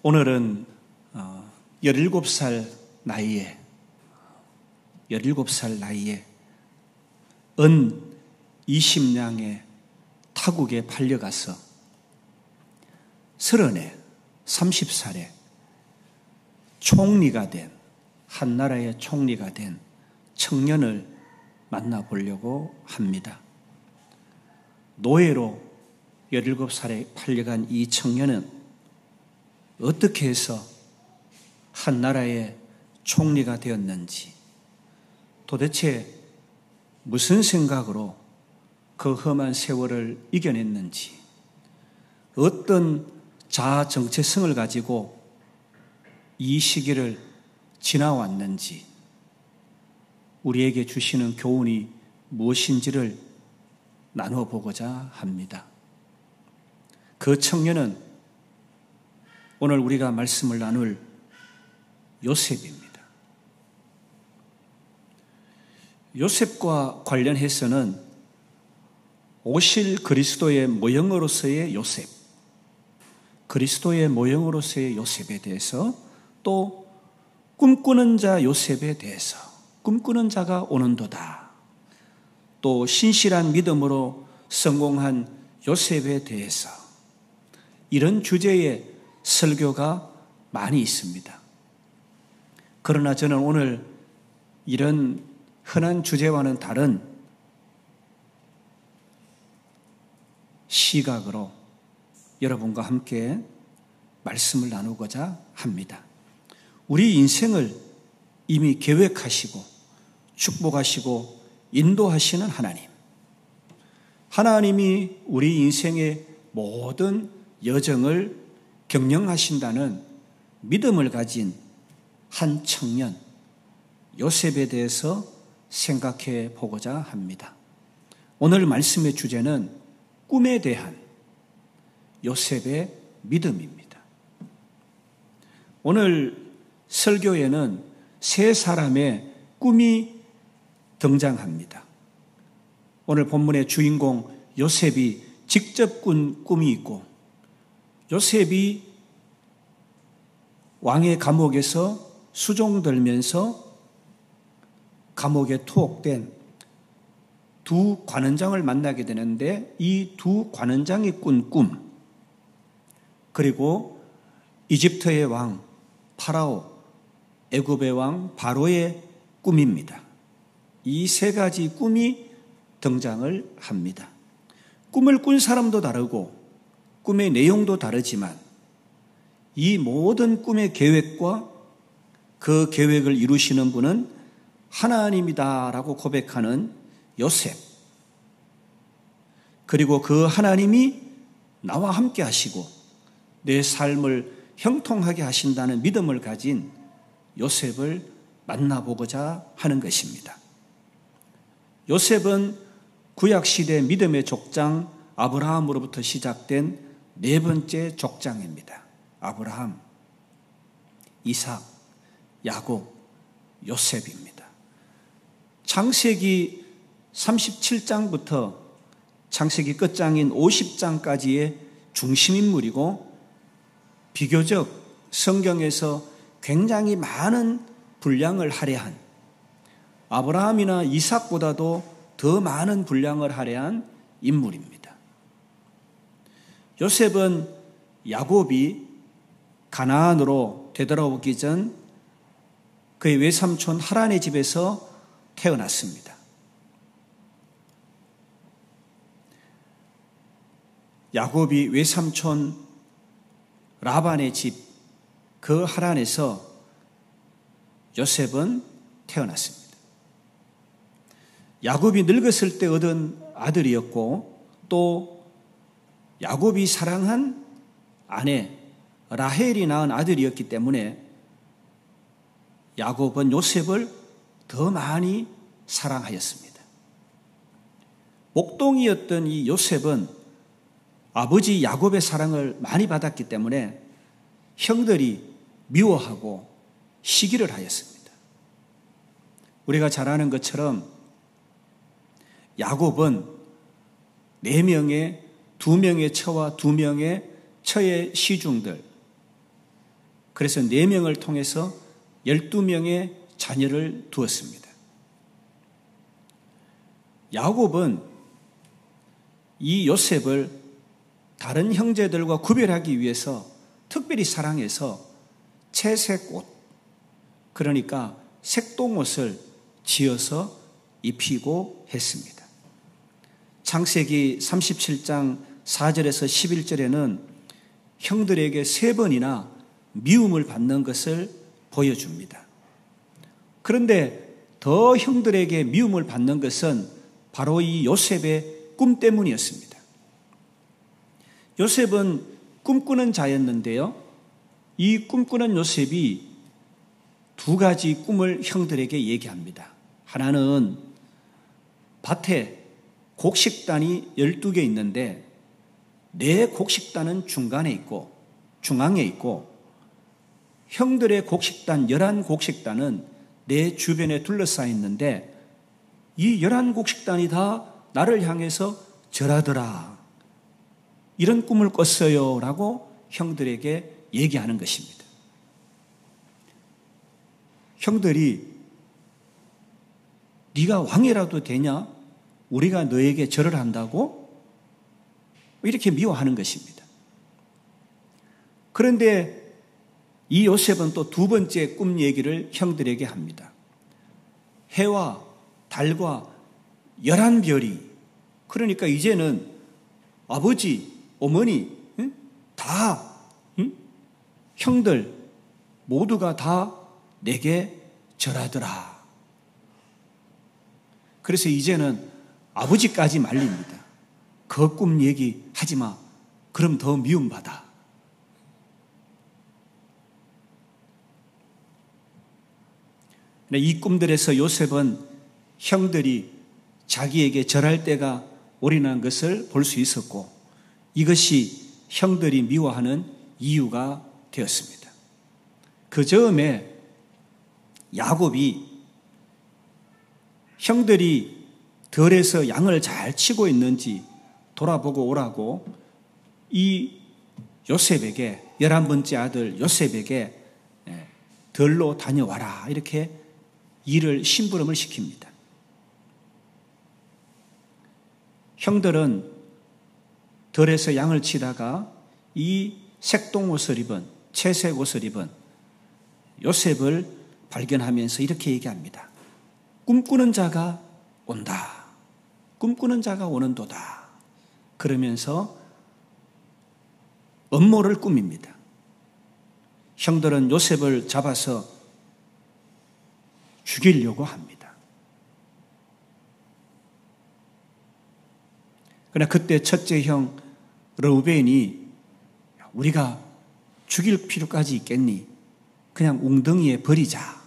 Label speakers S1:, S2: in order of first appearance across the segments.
S1: 오늘은 17살 나이에 은 20냥에 타국에 팔려가서 30살에 총리가 된, 한 나라의 총리가 된 청년을 만나보려고 합니다. 노예로 17살에 팔려간 이 청년은 어떻게 해서 한 나라의 총리가 되었는지, 도대체 무슨 생각으로 그 험한 세월을 이겨냈는지, 어떤 자아 정체성을 가지고 이 시기를 지나왔는지, 우리에게 주시는 교훈이 무엇인지를 나누어 보고자 합니다. 그 청년은 오늘 우리가 말씀을 나눌 요셉입니다. 요셉과 관련해서는 오실 그리스도의 모형으로서의 요셉, 그리스도의 모형으로서의 요셉에 대해서, 또 꿈꾸는 자 요셉에 대해서, 꿈꾸는 자가 오는도다, 또 신실한 믿음으로 성공한 요셉에 대해서, 이런 주제의 설교가 많이 있습니다. 그러나 저는 오늘 이런 흔한 주제와는 다른 시각으로 여러분과 함께 말씀을 나누고자 합니다. 우리 인생을 이미 계획하시고 축복하시고 인도하시는 하나님이 우리 인생의 모든 여정을 경영하신다는 믿음을 가진 한 청년 요셉에 대해서 생각해 보고자 합니다. 오늘 말씀의 주제는 꿈에 대한 요셉의 믿음입니다. 오늘 설교에는 세 사람의 꿈이 등장합니다. 오늘 본문의 주인공 요셉이 직접 꾼 꿈이 있고, 요셉이 왕의 감옥에서 수종들면서 감옥에 투옥된 두 관원장을 만나게 되는데, 이 두 관원장이 꾼 꿈, 그리고 이집트의 왕 파라오, 애굽의 왕 바로의 꿈입니다. 이 세 가지 꿈이 등장을 합니다. 꿈을 꾼 사람도 다르고 꿈의 내용도 다르지만 이 모든 꿈의 계획과 그 계획을 이루시는 분은 하나님이다라고 고백하는 요셉, 그리고 그 하나님이 나와 함께 하시고 내 삶을 형통하게 하신다는 믿음을 가진 요셉을 만나보고자 하는 것입니다. 요셉은 구약시대 믿음의 족장 아브라함으로부터 시작된 네 번째 족장입니다. 아브라함, 이삭, 야곱, 요셉입니다. 창세기 37장부터 창세기 끝장인 50장까지의 중심인물이고, 비교적 성경에서 굉장히 많은 분량을 할애한, 아브라함이나 이삭보다도 더 많은 분량을 할애한 인물입니다. 요셉은 야곱이 가나안으로 되돌아오기 전 그의 외삼촌 하란의 집에서 태어났습니다. 야곱이 외삼촌 라반의 집, 그 하란에서 요셉은 태어났습니다. 야곱이 늙었을 때 얻은 아들이었고, 또 야곱이 사랑한 아내 라헬이 낳은 아들이었기 때문에 야곱은 요셉을 더 많이 사랑하였습니다. 목동이었던 이 요셉은 아버지 야곱의 사랑을 많이 받았기 때문에 형들이 미워하고 시기를 하였습니다. 우리가 잘 아는 것처럼 야곱은 4명의 2명의 처와 2명의 처의 시중들, 그래서 4명을 통해서 12명의 자녀를 두었습니다. 야곱은 이 요셉을 다른 형제들과 구별하기 위해서 특별히 사랑해서 채색 옷, 그러니까 색동옷을 지어서 입히고 했습니다. 창세기 37장 4절에서 11절에는 형들에게 3번이나 미움을 받는 것을 보여줍니다. 그런데 더 형들에게 미움을 받는 것은 바로 이 요셉의 꿈 때문이었습니다. 요셉은 꿈꾸는 자였는데요. 이 꿈꾸는 요셉이 2가지 꿈을 형들에게 얘기합니다. 하나는 밭에 곡식단이 12개 있는데 내 곡식단은 중간에 있고 중앙에 있고 형들의 곡식단 11곡식단은 내 주변에 둘러싸여 있는데 이 11곡식단이 다 나를 향해서 절하더라. 이런 꿈을 꿨어요 라고 형들에게 얘기하는 것입니다. 형들이 네가 왕이라도 되냐? 우리가 너에게 절을 한다고? 이렇게 미워하는 것입니다. 그런데 이 요셉은 또 2번째 꿈 얘기를 형들에게 합니다. 해와 달과 11별이, 그러니까 이제는 아버지, 어머니 다 형들 모두가 다 내게 절하더라. 그래서 이제는 아버지까지 말립니다. 그 꿈 얘기 하지 마. 그럼 더 미움받아. 이 꿈들에서 요셉은 형들이 자기에게 절할 때가 올인한 것을 볼 수 있었고 이것이 형들이 미워하는 이유가 되었습니다. 그 즈음에 야곱이 형들이 들에서 양을 잘 치고 있는지 돌아보고 오라고 이 요셉에게 11번째 아들 요셉에게 들로 다녀와라 이렇게 일을 심부름을 시킵니다. 형들은 들에서 양을 치다가 이 색동옷을 입은 채색 옷을 입은 요셉을 발견하면서 이렇게 얘기합니다. 꿈꾸는 자가 온다. 꿈꾸는 자가 오는도다. 그러면서 음모를 꾸밉니다. 형들은 요셉을 잡아서 죽이려고 합니다. 그러나 그때 첫째 형 르우벤이 우리가 죽일 필요까지 있겠니? 그냥 웅덩이에 버리자.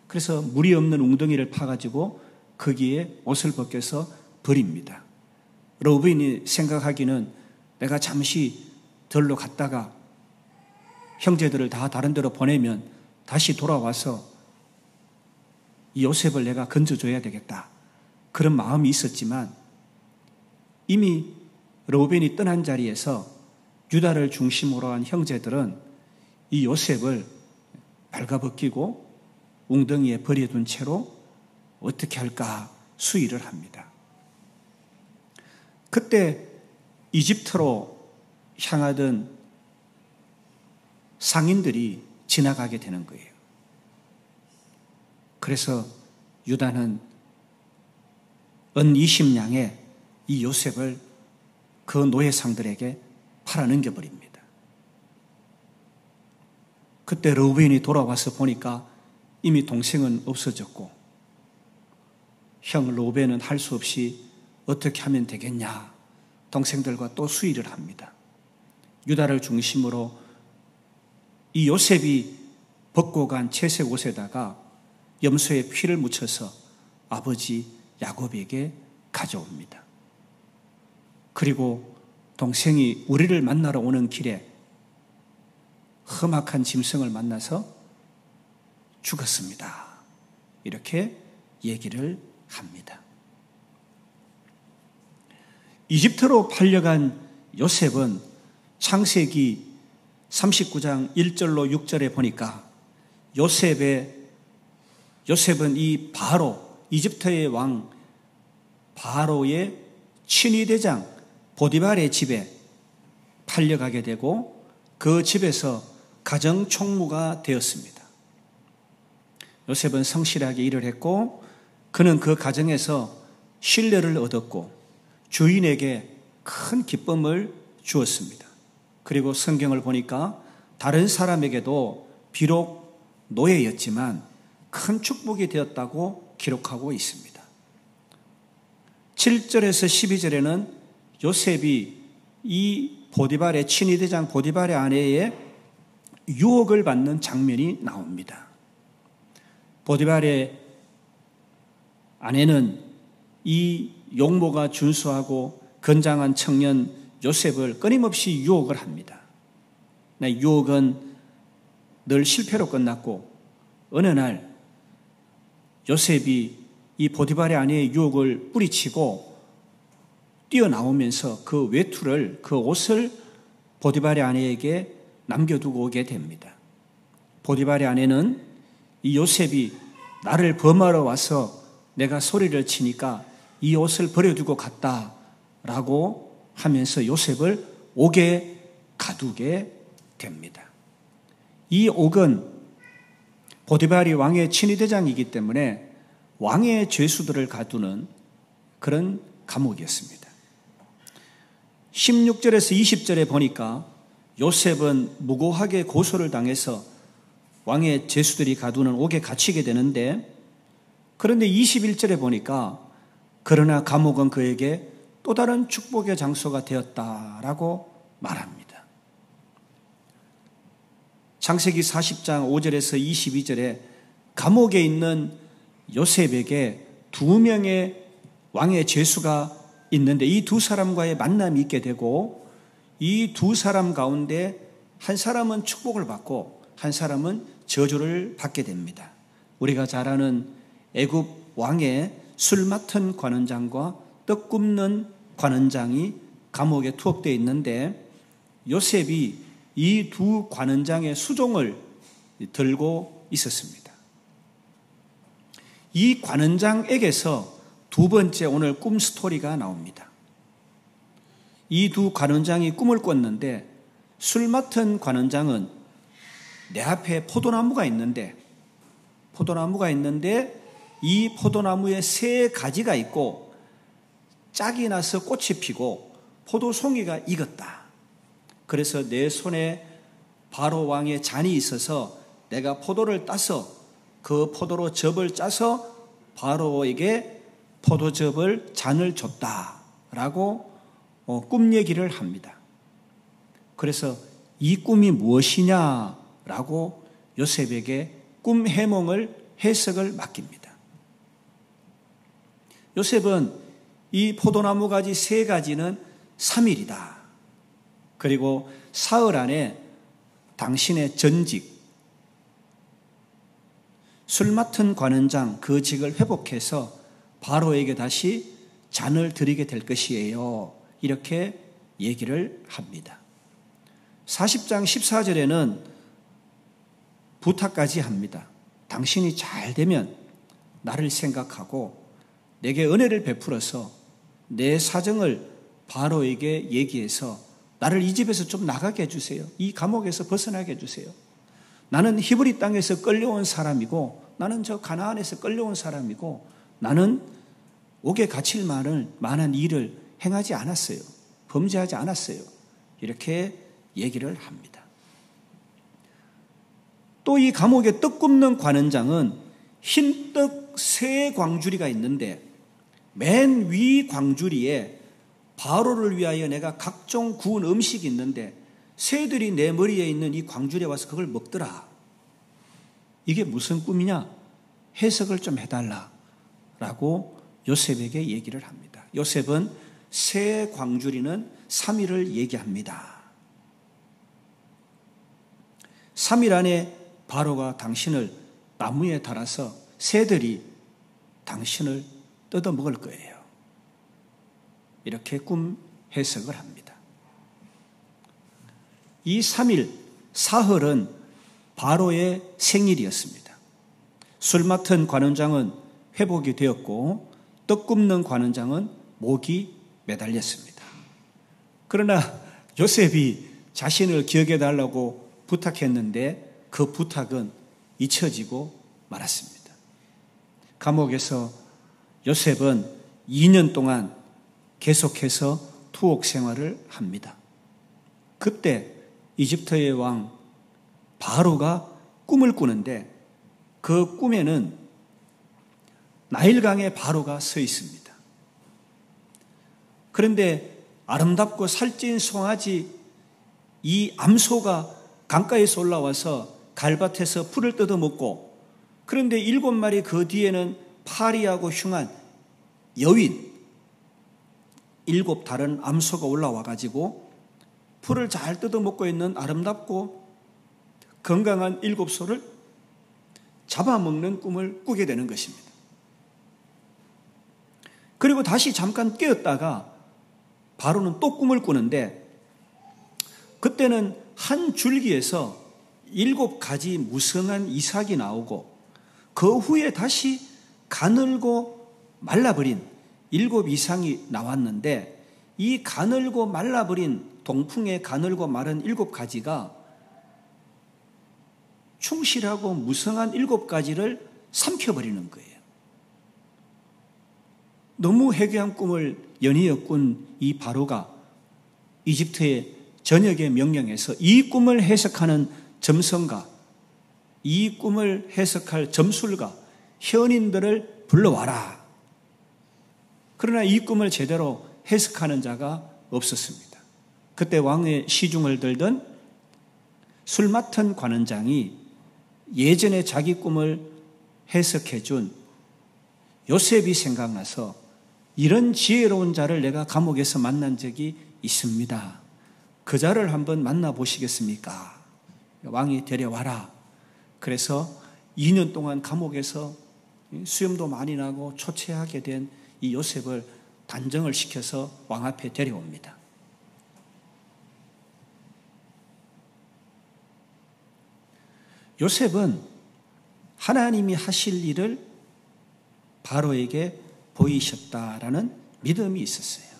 S1: 그래서 물이 없는 웅덩이를 파가지고 거기에 옷을 벗겨서 버립니다. 르우벤이 생각하기는 내가 잠시 들로 갔다가 형제들을 다 다른 데로 보내면 다시 돌아와서 이 요셉을 내가 건져줘야 되겠다. 그런 마음이 있었지만 이미 르우벤이 떠난 자리에서 유다를 중심으로 한 형제들은 이 요셉을 발가벗기고 웅덩이에 버려둔 채로 어떻게 할까 수의를 합니다. 그때 이집트로 향하던 상인들이 지나가게 되는 거예요. 그래서 유다는 은 20냥에 이 요셉을 그 노예상들에게 팔아넘겨버립니다. 그때 르우벤이 돌아와서 보니까 이미 동생은 없어졌고 형 르우벤은 할 수 없이 어떻게 하면 되겠냐 동생들과 또 수의를 합니다. 유다를 중심으로 이 요셉이 벗고 간 채색 옷에다가 염소의 피를 묻혀서 아버지 야곱에게 가져옵니다. 그리고 동생이 우리를 만나러 오는 길에 험악한 짐승을 만나서 죽었습니다. 이렇게 얘기를 합니다. 이집트로 팔려간 요셉은 창세기 39장 1절로 6절에 보니까 요셉은 이 이집트의 왕 바로의 친위대장 보디발의 집에 팔려가게 되고 그 집에서 가정총무가 되었습니다. 요셉은 성실하게 일을 했고 그는 그 가정에서 신뢰를 얻었고 주인에게 큰 기쁨을 주었습니다. 그리고 성경을 보니까 다른 사람에게도 비록 노예였지만 큰 축복이 되었다고 기록하고 있습니다. 7절에서 12절에는 요셉이 이 보디발의 친위대장 보디발의 아내의 유혹을 받는 장면이 나옵니다. 보디발의 아내는 이 용모가 준수하고 건장한 청년 요셉을 끊임없이 유혹을 합니다. 유혹은 늘 실패로 끝났고 어느 날 요셉이 이 보디발의 아내의 유혹을 뿌리치고 뛰어나오면서 그 외투를, 그 옷을 보디발의 아내에게 남겨두고 오게 됩니다. 보디발의 아내는 이 요셉이 나를 범하러 와서 내가 소리를 치니까 이 옷을 버려두고 갔다라고 하면서 요셉을 옥에 가두게 됩니다. 이 옥은 보디발이 왕의 친위대장이기 때문에 왕의 죄수들을 가두는 그런 감옥이었습니다. 16절에서 20절에 보니까 요셉은 무고하게 고소를 당해서 왕의 죄수들이 가두는 옥에 갇히게 되는데, 그런데 21절에 보니까 그러나 감옥은 그에게 또 다른 축복의 장소가 되었다라고 말합니다. 창세기 40장 5절에서 22절에 감옥에 있는 요셉에게 2명의 왕의 죄수가 있는데 이 두 사람과의 만남이 있게 되고 이 두 사람 가운데 한 사람은 축복을 받고 한 사람은 저주를 받게 됩니다. 우리가 잘 아는 애굽 왕의 술 맡은 관원장과 떡 굽는 관원장이 감옥에 투옥되어 있는데 요셉이 이 두 관원장의 수종을 들고 있었습니다. 이 관원장에게서 두 번째 오늘 꿈 스토리가 나옵니다. 이 두 관원장이 꿈을 꿨는데 술 맡은 관원장은 내 앞에 포도나무가 있는데 이 포도나무에 3가지가 있고 짝이 나서 꽃이 피고 포도송이가 익었다. 그래서 내 손에 바로 왕의 잔이 있어서 내가 포도를 따서 그 포도로 즙을 짜서 바로에게 포도즙을 잔을 줬다라고 꿈 얘기를 합니다. 그래서 이 꿈이 무엇이냐라고 요셉에게 꿈 해석을 맡깁니다. 요셉은 이 포도나무 가지 3가지는 3일이다. 그리고 사흘 안에 당신의 전직, 술 맡은 관원장 그 직을 회복해서 바로에게 다시 잔을 드리게 될 것이에요. 이렇게 얘기를 합니다. 40장 14절에는 부탁까지 합니다. 당신이 잘 되면 나를 생각하고 내게 은혜를 베풀어서 내 사정을 바로에게 얘기해서 나를 이 집에서 좀 나가게 해주세요. 이 감옥에서 벗어나게 해주세요. 나는 히브리 땅에서 끌려온 사람이고 나는 저 가나안에서 끌려온 사람이고 나는 옥에 갇힐 만한 일을 행하지 않았어요. 범죄하지 않았어요. 이렇게 얘기를 합니다. 또 이 감옥의 떡 굽는 관원장은 흰떡 3광주리가 있는데 맨 위 광주리에 바로를 위하여 내가 각종 구운 음식이 있는데 새들이 내 머리에 있는 이 광주리에 와서 그걸 먹더라. 이게 무슨 꿈이냐? 해석을 좀 해달라라고 요셉에게 얘기를 합니다. 요셉은 새 광주리는 3일을 얘기합니다. 3일 안에 바로가 당신을 나무에 달아서 새들이 당신을 뜯어먹을 거예요. 이렇게 꿈 해석을 합니다. 이 3일, 사흘은 바로의 생일이었습니다. 술 맡은 관원장은 회복이 되었고 떡 굽는 관원장은 목이 매달렸습니다. 그러나 요셉이 자신을 기억해 달라고 부탁했는데 그 부탁은 잊혀지고 말았습니다. 감옥에서 요셉은 2년 동안 계속해서 투옥 생활을 합니다. 그때 이집트의 왕 바로가 꿈을 꾸는데 그 꿈에는 나일강에 바로가 서 있습니다. 그런데 아름답고 살찐 송아지 이 암소가 강가에서 올라와서 갈밭에서 풀을 뜯어먹고, 그런데 7마리 그 뒤에는 파리하고 흉한 여윈 7 다른 암소가 올라와 가지고 풀을 잘 뜯어먹고 있는 아름답고 건강한 7소를 잡아먹는 꿈을 꾸게 되는 것입니다. 그리고 다시 잠깐 깨었다가 바로는 또 꿈을 꾸는데 그때는 한 줄기에서 7가지 무성한 이삭이 나오고 그 후에 다시 가늘고 말라버린 7 이상이 나왔는데 이 가늘고 말라버린 동풍에 가늘고 마른 7가지가 충실하고 무성한 7가지를 삼켜버리는 거예요. 너무 해괴한 꿈을 연이어 꾼 이 바로가 이집트의 전역의 명령에서 이 꿈을 해석하는 점성가, 이 꿈을 해석할 점술가, 현인들을 불러와라. 그러나 이 꿈을 제대로 해석하는 자가 없었습니다. 그때 왕의 시중을 들던 술 맡은 관원장이 예전에 자기 꿈을 해석해 준 요셉이 생각나서 이런 지혜로운 자를 내가 감옥에서 만난 적이 있습니다. 그 자를 한번 만나보시겠습니까? 왕이 데려와라. 그래서 2년 동안 감옥에서 수염도 많이 나고 초췌하게 된 이 요셉을 단정을 시켜서 왕 앞에 데려옵니다. 요셉은 하나님이 하실 일을 바로에게 보이셨다라는 믿음이 있었어요.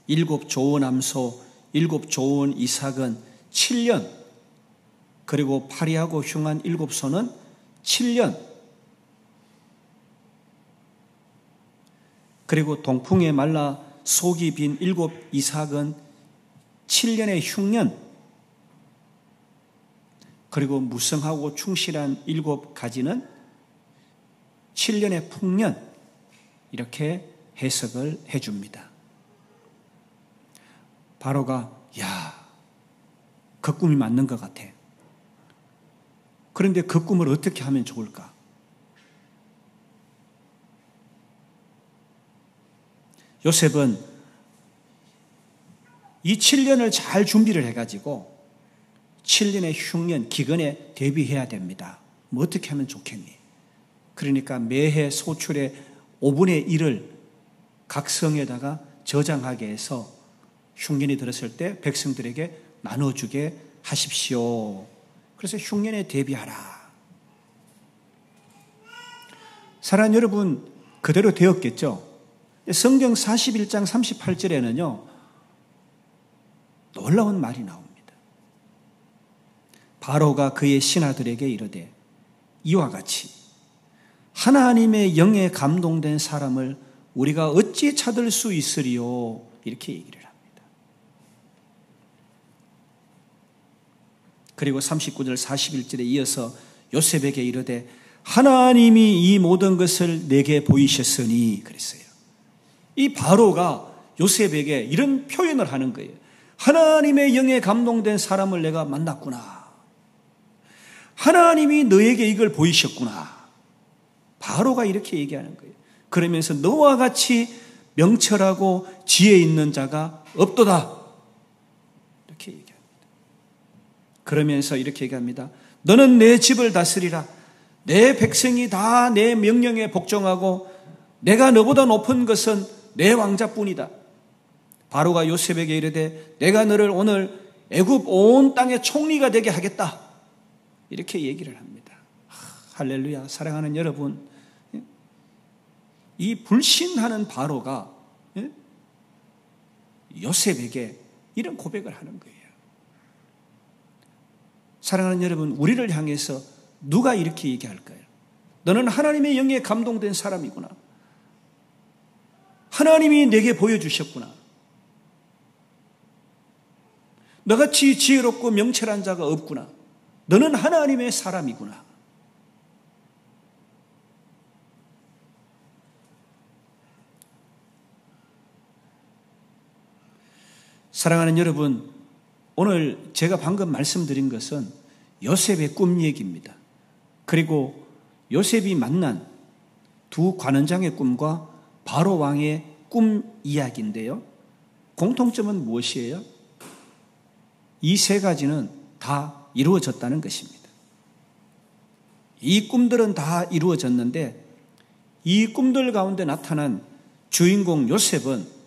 S1: 7 좋은 암소, 7 좋은 이삭은 7년, 그리고 파리하고 흉한 7소는 7년, 그리고 동풍에 말라 속이 빈 7 이삭은 7년의 흉년, 그리고 무성하고 충실한 7가지는 7년의 풍년, 이렇게 해석을 해줍니다. 바로가 그 꿈이 맞는 것 같아. 그런데 그 꿈을 어떻게 하면 좋을까? 요셉은 이 7년을 잘 준비를 해가지고 7년의 흉년, 기근에 대비해야 됩니다. 뭐 어떻게 하면 좋겠니? 그러니까 매해 소출의 5분의 1을 각 성에다가 저장하게 해서 흉년이 들었을 때 백성들에게 나눠주게 하십시오. 그래서 흉년에 대비하라. 사랑하는 여러분, 그대로 되었겠죠? 성경 41장 38절에는요, 놀라운 말이 나옵니다. 바로가 그의 신하들에게 이르되 이와 같이 하나님의 영에 감동된 사람을 우리가 어찌 찾을 수 있으리요? 이렇게 얘기를 합니다. 그리고 39절 41절에 이어서 요셉에게 이르되 하나님이 이 모든 것을 내게 보이셨으니 그랬어요. 이 바로가 요셉에게 이런 표현을 하는 거예요. 하나님의 영에 감동된 사람을 내가 만났구나. 하나님이 너에게 이걸 보이셨구나. 바로가 이렇게 얘기하는 거예요. 그러면서 너와 같이 명철하고 지혜 있는 자가 없도다. 이렇게 얘기합니다. 그러면서 이렇게 얘기합니다. 너는 내 집을 다스리라. 내 백성이 다 내 명령에 복종하고 내가 너보다 높은 것은 내 왕자뿐이다. 바로가 요셉에게 이르되 내가 너를 오늘 애굽 온 땅의 총리가 되게 하겠다. 이렇게 얘기를 합니다. 할렐루야. 사랑하는 여러분, 이 불신하는 바로가 요셉에게 이런 고백을 하는 거예요. 사랑하는 여러분, 우리를 향해서 누가 이렇게 얘기할까요? 너는 하나님의 영에 감동된 사람이구나. 하나님이 내게 보여주셨구나. 너같이 지혜롭고 명철한 자가 없구나. 너는 하나님의 사람이구나. 사랑하는 여러분, 오늘 제가 방금 말씀드린 것은 요셉의 꿈 얘기입니다. 그리고 요셉이 만난 두 관원장의 꿈과 바로 왕의 꿈 이야기인데요. 공통점은 무엇이에요? 이 세 가지는 다 이루어졌다는 것입니다. 이 꿈들은 다 이루어졌는데 이 꿈들 가운데 나타난 주인공 요셉은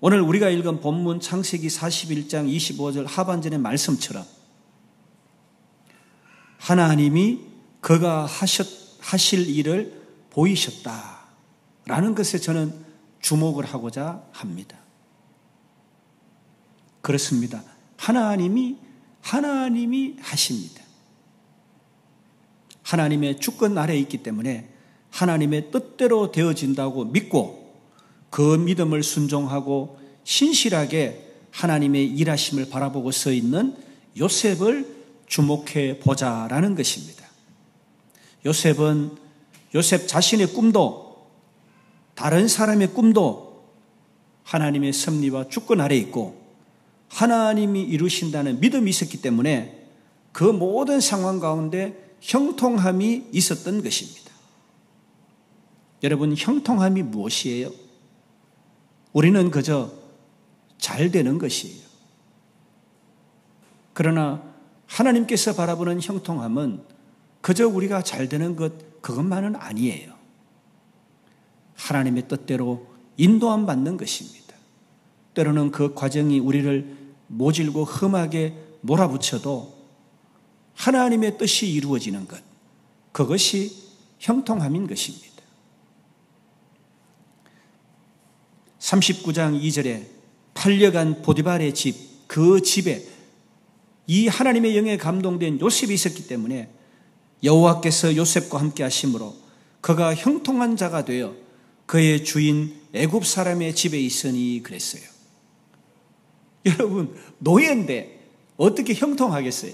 S1: 오늘 우리가 읽은 본문 창세기 41장 25절 하반절의 말씀처럼 하나님이 그가 하실 일을 보이셨다라는 것에 저는 주목을 하고자 합니다. 그렇습니다. 하나님이 하십니다. 하나님의 주권 아래에 있기 때문에 하나님의 뜻대로 되어진다고 믿고 그 믿음을 순종하고 신실하게 하나님의 일하심을 바라보고 서 있는 요셉을 주목해 보자라는 것입니다. 요셉 자신의 꿈도 다른 사람의 꿈도 하나님의 섭리와 주권 아래에 있고 하나님이 이루신다는 믿음이 있었기 때문에 그 모든 상황 가운데 형통함이 있었던 것입니다. 여러분, 형통함이 무엇이에요? 우리는 그저 잘 되는 것이에요. 그러나 하나님께서 바라보는 형통함은 그저 우리가 잘 되는 것, 그것만은 아니에요. 하나님의 뜻대로 인도함 받는 것입니다. 때로는 그 과정이 우리를 모질고 험하게 몰아붙여도 하나님의 뜻이 이루어지는 것, 그것이 형통함인 것입니다. 39장 2절에 팔려간 보디발의 집, 그 집에 이 하나님의 영에 감동된 요셉이 있었기 때문에 여호와께서 요셉과 함께 하심으로 그가 형통한 자가 되어 그의 주인 애굽 사람의 집에 있으니 그랬어요. 여러분, 노예인데 어떻게 형통하겠어요?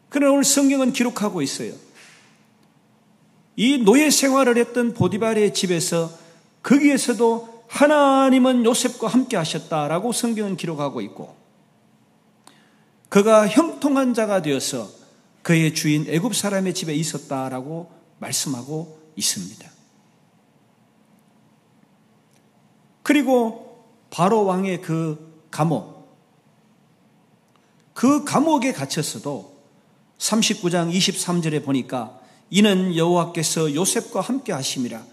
S1: 그러나 오늘 성경은 기록하고 있어요. 이 노예 생활을 했던 보디발의 집에서 거기에서도 하나님은 요셉과 함께 하셨다라고 성경은 기록하고 있고 그가 형통한 자가 되어서 그의 주인 애굽 사람의 집에 있었다라고 말씀하고 있습니다. 그리고 바로 왕의 그 감옥에 갇혔어도 39장 23절에 보니까 이는 여호와께서 요셉과 함께 하심이라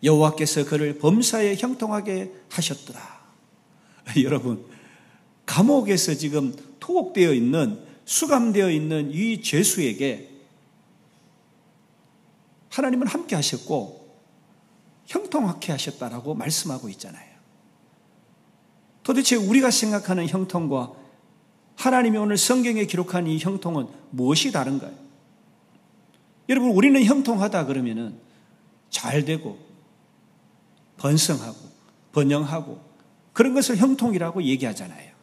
S1: 여호와께서 그를 범사에 형통하게 하셨더라. 여러분, 감옥에서 지금 투옥되어 있는, 수감되어 있는 이 죄수에게 하나님은 함께 하셨고 형통하게 하셨다라고 말씀하고 있잖아요. 도대체 우리가 생각하는 형통과 하나님이 오늘 성경에 기록한 이 형통은 무엇이 다른가요? 여러분, 우리는 형통하다 그러면은 잘 되고 번성하고 번영하고 그런 것을 형통이라고 얘기하잖아요.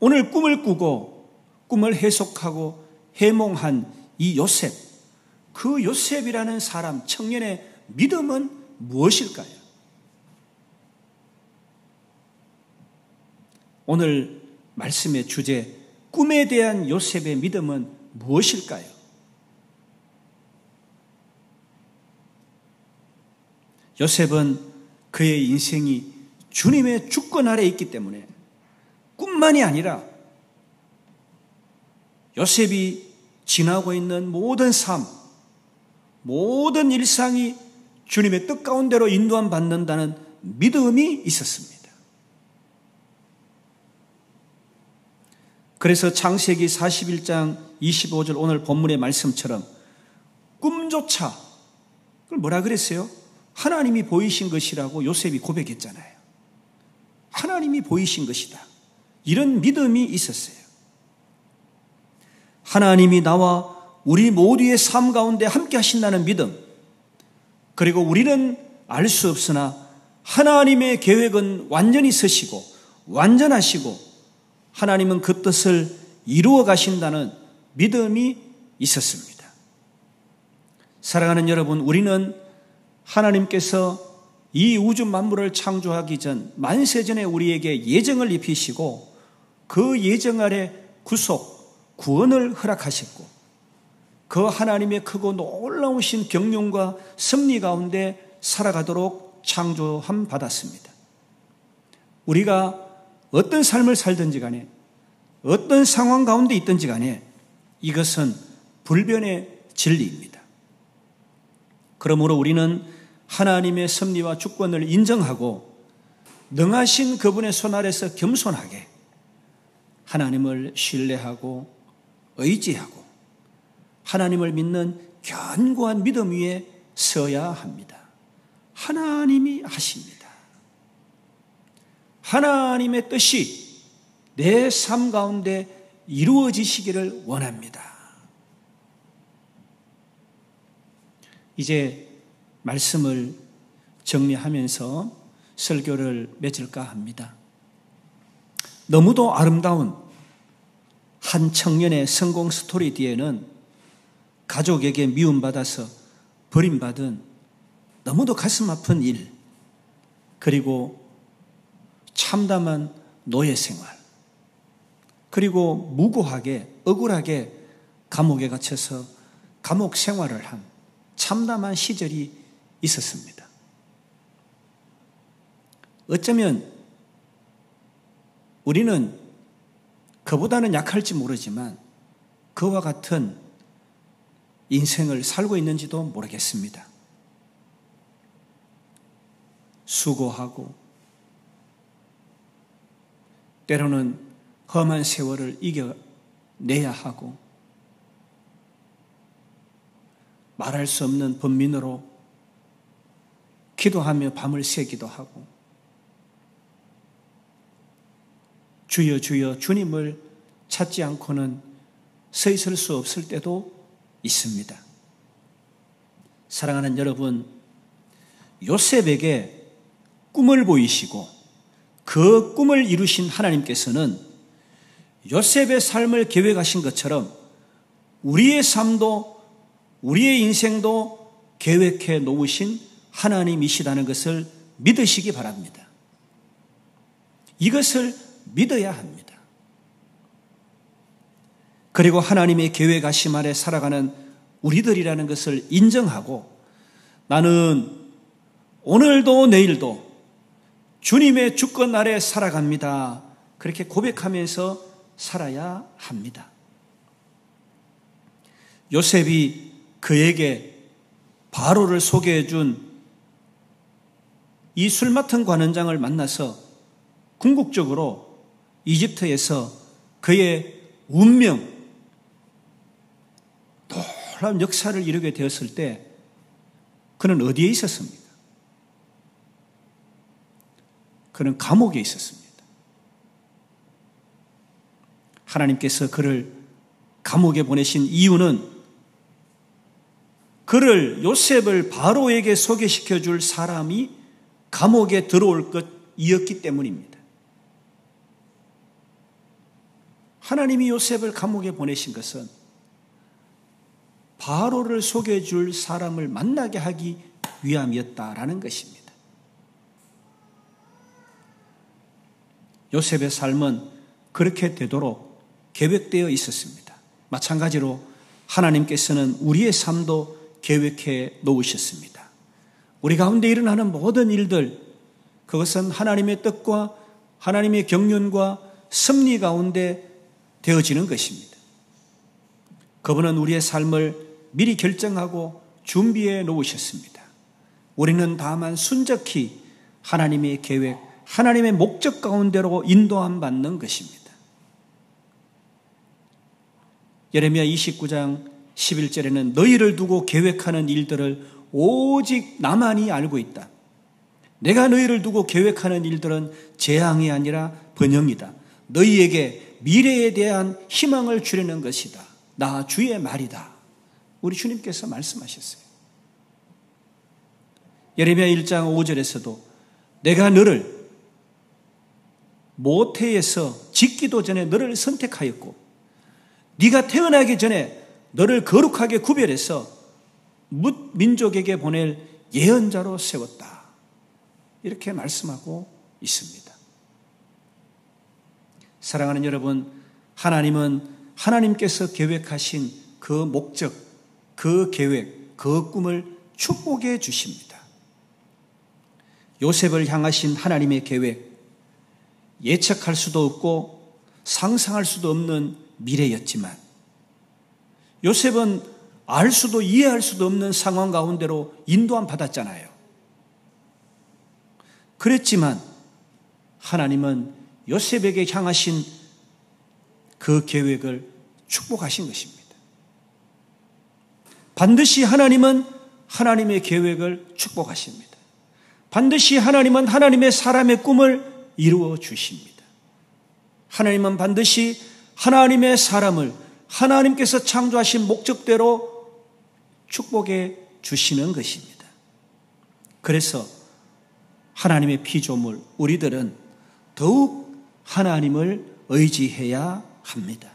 S1: 오늘 꿈을 꾸고 꿈을 해석하고 해몽한 이 요셉, 그 요셉이라는 사람, 청년의 믿음은 무엇일까요? 오늘 말씀의 주제, 꿈에 대한 요셉의 믿음은 무엇일까요? 요셉은 그의 인생이 주님의 주권 아래에 있기 때문에 꿈만이 아니라 요셉이 지나고 있는 모든 삶, 모든 일상이 주님의 뜻 가운데로 인도함 받는다는 믿음이 있었습니다. 그래서 창세기 41장 25절 오늘 본문의 말씀처럼 꿈조차, 그걸 뭐라 그랬어요? 하나님이 보이신 것이라고 요셉이 고백했잖아요. 하나님이 보이신 것이다. 이런 믿음이 있었어요. 하나님이 나와 우리 모두의 삶 가운데 함께 하신다는 믿음, 그리고 우리는 알 수 없으나 하나님의 계획은 완전히 서시고 완전하시고 하나님은 그 뜻을 이루어 가신다는 믿음이 있었습니다. 사랑하는 여러분, 우리는 하나님께서 이 우주 만물을 창조하기 전 만세전에 우리에게 예정을 입히시고 그 예정 아래 구속, 구원을 허락하셨고 그 하나님의 크고 놀라우신 경륜과 섭리 가운데 살아가도록 창조함 받았습니다. 우리가 어떤 삶을 살든지 간에 어떤 상황 가운데 있든지 간에 이것은 불변의 진리입니다. 그러므로 우리는 하나님의 섭리와 주권을 인정하고 능하신 그분의 손 아래서 겸손하게 하나님을 신뢰하고 의지하고 하나님을 믿는 견고한 믿음 위에 서야 합니다. 하나님이 하십니다. 하나님의 뜻이 내 삶 가운데 이루어지시기를 원합니다. 이제 말씀을 정리하면서 설교를 맺을까 합니다. 너무도 아름다운 한 청년의 성공 스토리 뒤에는 가족에게 미움받아서 버림받은 너무도 가슴 아픈 일, 그리고 참담한 노예 생활, 그리고 무고하게 억울하게 감옥에 갇혀서 감옥 생활을 한 참담한 시절이 있었습니다. 어쩌면 우리는 그보다는 약할지 모르지만 그와 같은 인생을 살고 있는지도 모르겠습니다. 수고하고 때로는 험한 세월을 이겨내야 하고 말할 수 없는 번민으로 기도하며 밤을 새기도 하고 주여 주여 주님을 찾지 않고는 서 있을 수 없을 때도 있습니다. 사랑하는 여러분, 요셉에게 꿈을 보이시고 그 꿈을 이루신 하나님께서는 요셉의 삶을 계획하신 것처럼 우리의 삶도 우리의 인생도 계획해 놓으신 하나님이시다는 것을 믿으시기 바랍니다. 이것을 믿어야 합니다. 그리고 하나님의 계획하심 아래 살아가는 우리들이라는 것을 인정하고 나는 오늘도 내일도 주님의 주권 아래 살아갑니다. 그렇게 고백하면서 살아야 합니다. 요셉이 그에게 바로를 소개해 준 이 술 맡은 관원장을 만나서 궁극적으로 이집트에서 그의 운명, 놀라운 역사를 이루게 되었을 때 그는 어디에 있었습니까? 그는 감옥에 있었습니다. 하나님께서 그를 감옥에 보내신 이유는 그를 요셉을 바로에게 소개시켜 줄 사람이 감옥에 들어올 것이었기 때문입니다. 하나님이 요셉을 감옥에 보내신 것은 바로를 소개해 줄 사람을 만나게 하기 위함이었다라는 것입니다. 요셉의 삶은 그렇게 되도록 계획되어 있었습니다. 마찬가지로 하나님께서는 우리의 삶도 계획해 놓으셨습니다. 우리 가운데 일어나는 모든 일들, 그것은 하나님의 뜻과 하나님의 경륜과 섭리 가운데 되어지는 것입니다. 그분은 우리의 삶을 미리 결정하고 준비해 놓으셨습니다. 우리는 다만 순적히 하나님의 계획, 하나님의 목적 가운데로 인도함 받는 것입니다. 예레미야 29장 11절에는 너희를 두고 계획하는 일들을 오직 나만이 알고 있다. 내가 너희를 두고 계획하는 일들은 재앙이 아니라 번영이다. 너희에게 미래에 대한 희망을 주려는 것이다. 나 주의 말이다. 우리 주님께서 말씀하셨어요. 예레미야 1장 5절에서도 내가 너를 모태에서 짓기도 전에 너를 선택하였고 네가 태어나기 전에 너를 거룩하게 구별해서 뭇 민족에게 보낼 예언자로 세웠다. 이렇게 말씀하고 있습니다. 사랑하는 여러분, 하나님은 하나님께서 계획하신 그 목적, 그 계획, 그 꿈을 축복해 주십니다. 요셉을 향하신 하나님의 계획, 예측할 수도 없고 상상할 수도 없는 미래였지만 요셉은 알 수도 이해할 수도 없는 상황 가운데로 인도함 받았잖아요. 그랬지만 하나님은 요셉에게 향하신 그 계획을 축복하신 것입니다. 반드시 하나님은 하나님의 계획을 축복하십니다. 반드시 하나님은 하나님의 사람의 꿈을 이루어 주십니다. 하나님은 반드시 하나님의 사람을 하나님께서 창조하신 목적대로 축복해 주시는 것입니다. 그래서 하나님의 피조물 우리들은 더욱 하나님을 의지해야 합니다.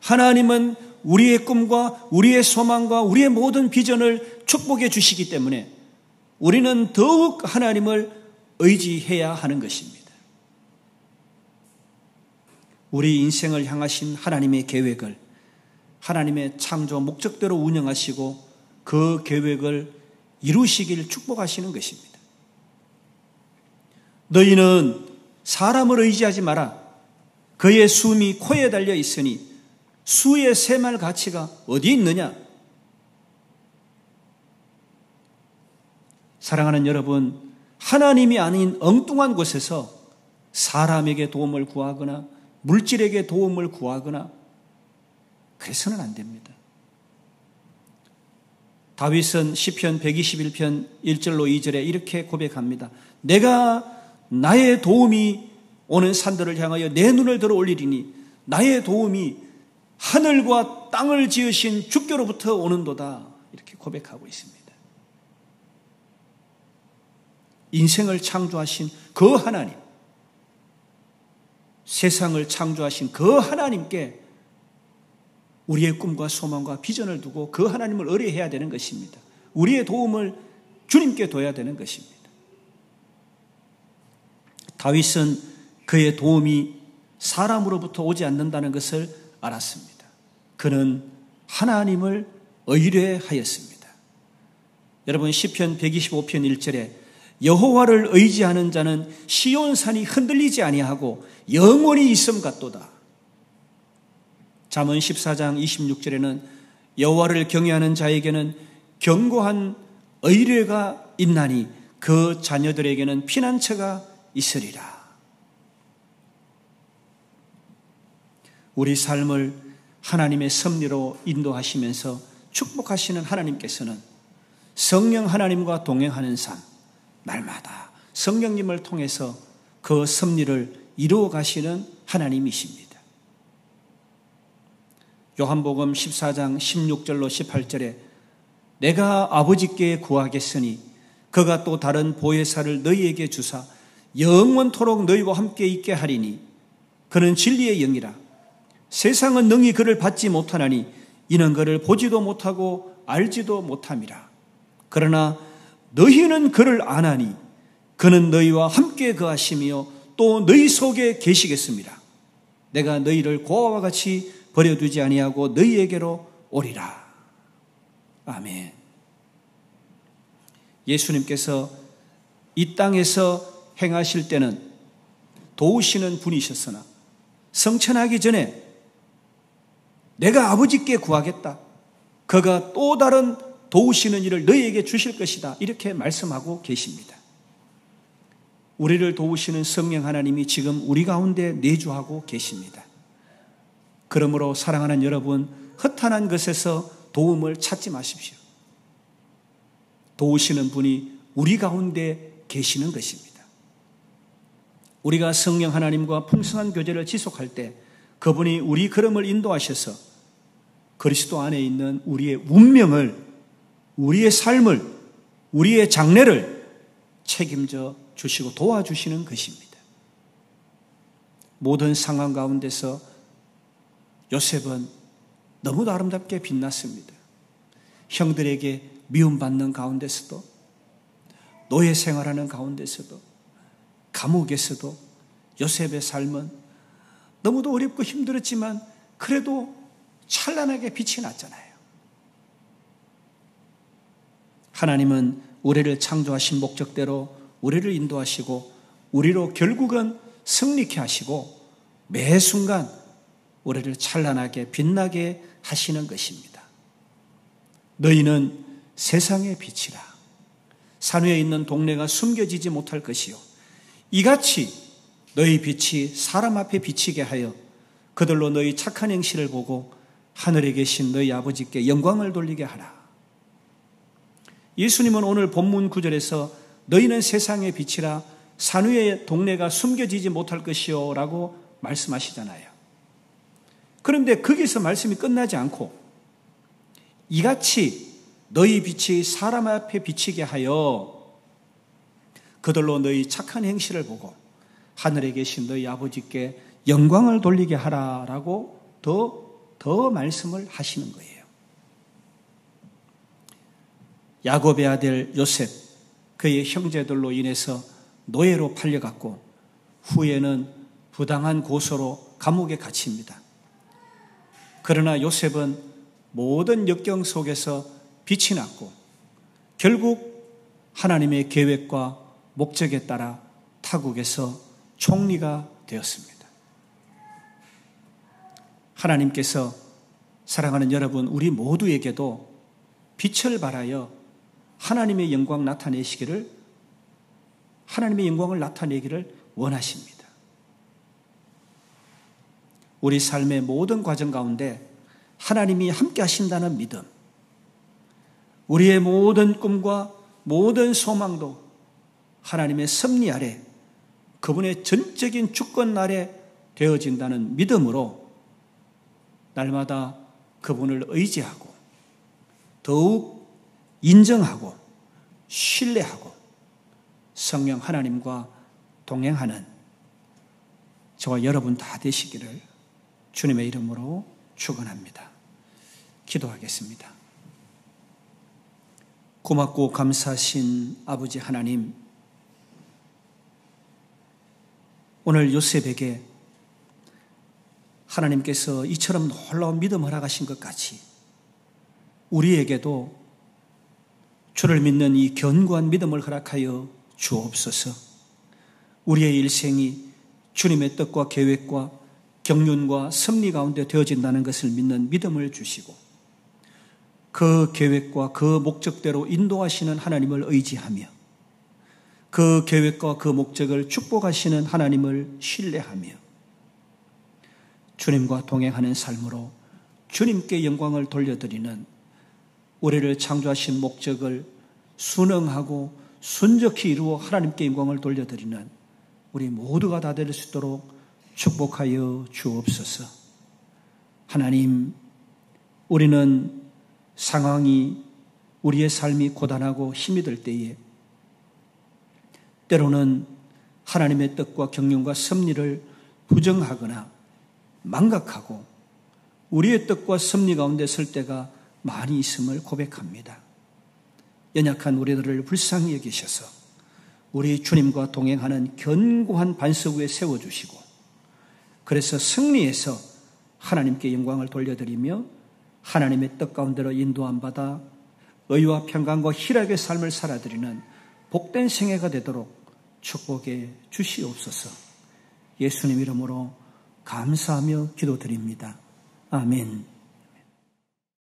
S1: 하나님은 우리의 꿈과 우리의 소망과 우리의 모든 비전을 축복해 주시기 때문에 우리는 더욱 하나님을 의지해야 하는 것입니다. 우리 인생을 향하신 하나님의 계획을 하나님의 창조 목적대로 운영하시고 그 계획을 이루시길 축복하시는 것입니다. 너희는 사람을 의지하지 마라. 그의 숨이 코에 달려 있으니 수의 새말 가치가 어디 있느냐? 사랑하는 여러분, 하나님이 아닌 엉뚱한 곳에서 사람에게 도움을 구하거나 물질에게 도움을 구하거나 그래서는 안 됩니다. 다윗은 시편 121편 1절로 2절에 이렇게 고백합니다. 내가 나의 도움이 오는 산들을 향하여 내 눈을 들어 올리리니 나의 도움이 하늘과 땅을 지으신 주께로부터 오는도다. 이렇게 고백하고 있습니다. 인생을 창조하신 그 하나님, 세상을 창조하신 그 하나님께 우리의 꿈과 소망과 비전을 두고 그 하나님을 의뢰해야 되는 것입니다. 우리의 도움을 주님께 둬야 되는 것입니다. 다윗은 그의 도움이 사람으로부터 오지 않는다는 것을 알았습니다. 그는 하나님을 의뢰하였습니다. 여러분 시편 125편 1절에 여호와를 의지하는 자는 시온산이 흔들리지 아니하고 영원히 있음 같도다. 잠언 14장 26절에는 여호와를 경외하는 자에게는 견고한 의뢰가 있나니 그 자녀들에게는 피난처가 있으리라. 우리 삶을 하나님의 섭리로 인도하시면서 축복하시는 하나님께서는 성령 하나님과 동행하는 삶, 날마다 성령님을 통해서 그 섭리를 이루어 가시는 하나님이십니다. 요한복음 14장 16절로 18절에 내가 아버지께 구하겠으니 그가 또 다른 보혜사를 너희에게 주사 영원토록 너희와 함께 있게 하리니 그는 진리의 영이라. 세상은 능히 그를 받지 못하나니 이는 그를 보지도 못하고 알지도 못함이라. 그러나 너희는 그를 아나니 그는 너희와 함께 거하시며 또 너희 속에 계시겠습니다. 내가 너희를 고아와 같이 버려두지 아니하고 너희에게로 오리라. 아멘. 예수님께서 이 땅에서 행하실 때는 도우시는 분이셨으나 성천하기 전에 내가 아버지께 구하겠다. 그가 또 다른 도우시는 일을 너희에게 주실 것이다. 이렇게 말씀하고 계십니다. 우리를 도우시는 성령 하나님이 지금 우리 가운데 내주하고 계십니다. 그러므로 사랑하는 여러분, 허탄한 것에서 도움을 찾지 마십시오. 도우시는 분이 우리 가운데 계시는 것입니다. 우리가 성령 하나님과 풍성한 교제를 지속할 때 그분이 우리 걸음을 인도하셔서 그리스도 안에 있는 우리의 운명을, 우리의 삶을, 우리의 장래를 책임져 주시고 도와주시는 것입니다. 모든 상황 가운데서 요셉은 너무도 아름답게 빛났습니다. 형들에게 미움받는 가운데서도, 노예 생활하는 가운데서도, 감옥에서도 요셉의 삶은 너무도 어렵고 힘들었지만 그래도 찬란하게 빛이 났잖아요. 하나님은 우리를 창조하신 목적대로 우리를 인도하시고 우리로 결국은 승리케 하시고 매 순간 우리를 찬란하게 빛나게 하시는 것입니다. 너희는 세상의 빛이라. 산 위에 있는 동네가 숨겨지지 못할 것이요, 이같이 너희 빛이 사람 앞에 비치게 하여 그들로 너희 착한 행실을 보고 하늘에 계신 너희 아버지께 영광을 돌리게 하라. 예수님은 오늘 본문 9절에서 너희는 세상의 빛이라, 산 위의 동네가 숨겨지지 못할 것이요 라고 말씀하시잖아요. 그런데 거기서 말씀이 끝나지 않고 이같이 너희 빛이 사람 앞에 비치게 하여 그들로 너희 착한 행실을 보고 하늘에 계신 너희 아버지께 영광을 돌리게 하라라고 더 말씀을 하시는 거예요. 야곱의 아들 요셉, 그의 형제들로 인해서 노예로 팔려갔고 후에는 부당한 고소로 감옥에 갇힙니다. 그러나 요셉은 모든 역경 속에서 빛이 났고 결국 하나님의 계획과 목적에 따라 타국에서 총리가 되었습니다. 하나님께서 사랑하는 여러분, 우리 모두에게도 빛을 발하여 하나님의 영광 나타내시기를, 하나님의 영광을 나타내기를 원하십니다. 우리 삶의 모든 과정 가운데 하나님이 함께 하신다는 믿음, 우리의 모든 꿈과 모든 소망도 하나님의 섭리 아래, 그분의 전적인 주권 아래 되어진다는 믿음으로 날마다 그분을 의지하고 더욱 인정하고 신뢰하고 성령 하나님과 동행하는 저와 여러분 다 되시기를 주님의 이름으로 축원합니다. 기도하겠습니다. 고맙고 감사하신 아버지 하나님, 오늘 요셉에게 하나님께서 이처럼 놀라운 믿음 허락하신 것 같이 우리에게도 주를 믿는 이 견고한 믿음을 허락하여 주옵소서. 우리의 일생이 주님의 뜻과 계획과 경륜과 섭리 가운데 되어진다는 것을 믿는 믿음을 주시고 그 계획과 그 목적대로 인도하시는 하나님을 의지하며 그 계획과 그 목적을 축복하시는 하나님을 신뢰하며 주님과 동행하는 삶으로 주님께 영광을 돌려드리는, 우리를 창조하신 목적을 순응하고 순적히 이루어 하나님께 영광을 돌려드리는 우리 모두가 다 될 수 있도록 축복하여 주옵소서. 하나님, 우리는 상황이, 우리의 삶이 고단하고 힘이 들 때에 때로는 하나님의 뜻과 경륜과 섭리를 부정하거나 망각하고 우리의 뜻과 섭리 가운데 설 때가 많이 있음을 고백합니다. 연약한 우리들을 불쌍히 여기셔서 우리 주님과 동행하는 견고한 반석 위에 세워주시고 그래서 승리해서 하나님께 영광을 돌려드리며 하나님의 뜻 가운데로 인도함 받아 의와 평강과 희락의 삶을 살아드리는 복된 생애가 되도록 축복해 주시옵소서. 예수님 이름으로 감사하며 기도드립니다. 아멘.